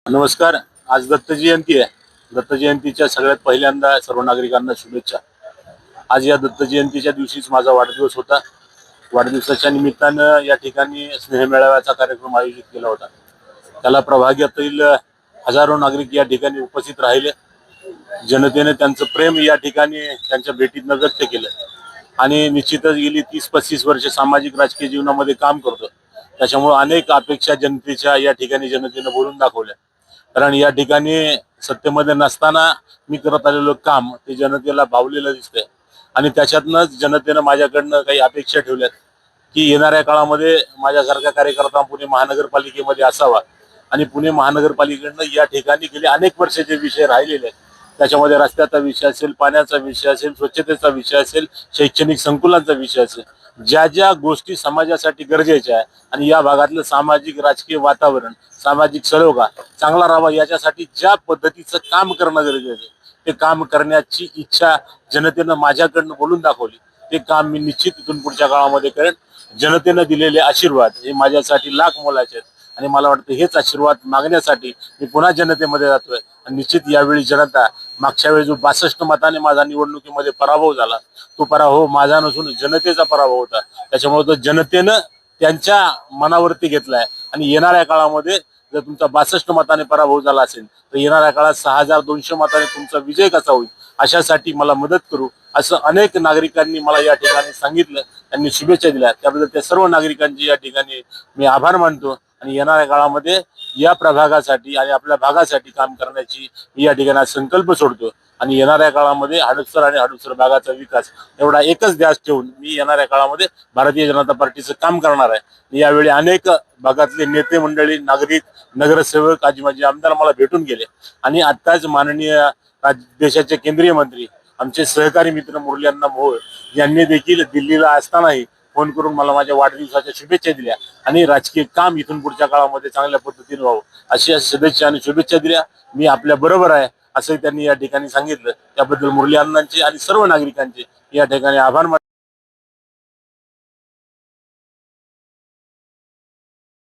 नमस्कार. आज दत्त जयंती आहे. दत्त जयंतीच्या सगळ्यात पहिल्यांदा सर्व नागरिकांना शुभेच्छा. आज या दत्त जयंतीच्या दिवशीच माझा वाढदिवस होता. वाढदिवसाच्या निमित्तानं या ठिकाणी स्नेहमेळाव्याचा कार्यक्रम आयोजित केला होता. त्याला प्रभागातील हजारो नागरिक या ठिकाणी उपस्थित राहिले. जनतेने त्यांचं प्रेम या ठिकाणी त्यांच्या भेटीतनं व्यक्त केलं आणि निश्चितच गेली 30-35 वर्ष सामाजिक राजकीय जीवनामध्ये काम करतो. त्याच्यामुळे अनेक अपेक्षा जनतेच्या या ठिकाणी जनतेनं बोलून दाखवल्या. कारण या ठिकाणी सत्तेमध्ये नसताना मी करत आलेलो काम ते जनतेला भावलेलं दिसतंय आणि त्याच्यातनंच जनतेनं माझ्याकडनं काही अपेक्षा ठेवल्यात की येणाऱ्या काळामध्ये माझ्यासारखा कार्यकर्ता पुणे महानगरपालिकेमध्ये असावा आणि पुणे महानगरपालिकेकडनं या ठिकाणी गेले अनेक वर्ष जे विषय राहिलेले आहेत त्याच्यामध्ये रस्त्याचा विषय असेल, पाण्याचा विषय असेल, स्वच्छतेचा विषय असेल, शैक्षणिक संकुलांचा विषय असेल, ज्या ज्या गोष्टी समाजासाठी गरजेच्या आहे आणि या भागातलं सामाजिक राजकीय वातावरण, सामाजिक सलोखा चांगला राहावा याच्यासाठी ज्या पद्धतीचं काम करणं गरजेचं आहे ते काम करण्याची इच्छा जनतेनं माझ्याकडनं बोलून दाखवली. ते काम मी निश्चित इथून पुढच्या काळामध्ये करेन. जनतेनं दिलेले आशीर्वाद हे माझ्यासाठी लाख मोलाचे आहेत आणि मला वाटतं हेच आशीर्वाद मागण्यासाठी मी पुन्हा जनतेमध्ये जातोय. आणि निश्चित यावेळी जनता मागच्या वेळी जो 62 मताने माझा निवडणुकीमध्ये पराभव झाला तो पराभव माझा नसून जनतेचा पराभव होता. त्याच्यामुळे तो जनतेनं त्यांच्या मनावरती घेतलाय आणि येणाऱ्या काळामध्ये जर तुमचा 62 मताने पराभव झाला असेल तर येणाऱ्या काळात 6200 मताने तुमचा विजय कसा होईल अशासाठी मला मदत करू असं अनेक नागरिकांनी मला या ठिकाणी सांगितलं. त्यांनी शुभेच्छा दिल्या. त्याबद्दल त्या सर्व नागरिकांची या ठिकाणी मी आभार मानतो आणि येणाऱ्या काळामध्ये या प्रभागासाठी आणि आपल्या भागासाठी काम करण्याची मी या ठिकाणी संकल्प सोडतो आणि येणाऱ्या काळामध्ये हडपसर आणि हडपसर भागाचा विकास एवढा एकच ध्यास ठेवून मी येणाऱ्या काळामध्ये भारतीय जनता पार्टीचं काम करणार आहे. यावेळी अनेक भागातले नेते मंडळी, नागरिक, नगरसेवक, आजी माजी आमदार मला भेटून गेले आणि आत्ताच माननीय देशाचे केंद्रीय मंत्री आमचे सहकारी मित्र मुरली अण्णा मोहोळ यांनी देखील दिल्लीला असतानाही फोन करून मला माझ्या वाढदिवसाच्या शुभेच्छा दिल्या आणि राजकीय काम इथून पुढच्या काळामध्ये चांगल्या पद्धतीने व्हावं अशी सदिच्छा आणि शुभेच्छा दिल्या. मी आपल्या बरोबर आहे असंही त्यांनी या ठिकाणी सांगितलं. त्याबद्दल मुरली अण्णांचे आणि सर्व नागरिकांचे या ठिकाणी आभार मानतो.